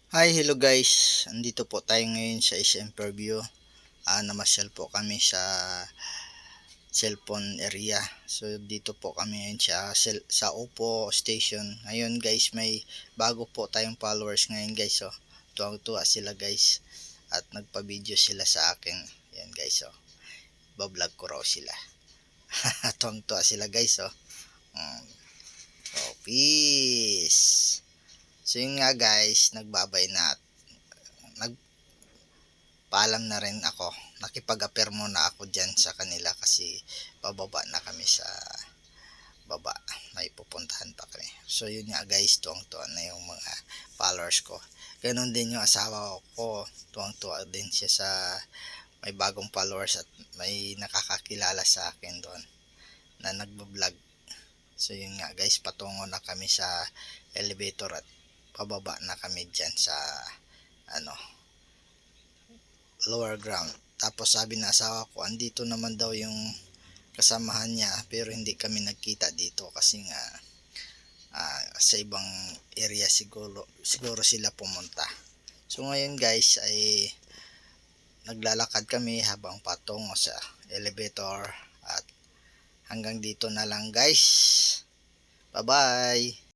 Hi, hello guys. Andito po tayo ngayon sa SM Fairview. Namasyal po kami sa cellphone area. So dito po kami ngayon sa Oppo station. Ngayon guys, may bago po tayong followers ngayon guys. Oh. Tuwang-tuwa sila guys. At nagpa-video sila sa akin. Yan guys oh. Bablog ko raw sila. Tuwang-tuwa sila guys oh. Oh, peace. So yun nga guys, nagbabay na. Paalam na rin ako. Nakipag-appear muna ako dyan sa kanila kasi pababa na kami sa baba. May pupuntahan pa kami. So yun nga guys, tuwang-tuwa na yung mga followers ko. Ganon din yung asawa ko. Tuwang-tuwa din siya sa may bagong followers at may nakakakilala sa akin doon na nagbablog. So yun nga guys, patungo na kami sa elevator at pababa na kami dyan sa ano lower ground. Tapos sabi ng asawa ko, andito naman daw yung kasamahan niya pero hindi kami nagkita dito kasi nga sa ibang area siguro sila pumunta. So ngayon guys ay naglalakad kami habang patungo sa elevator at hanggang dito na lang guys. Bye bye.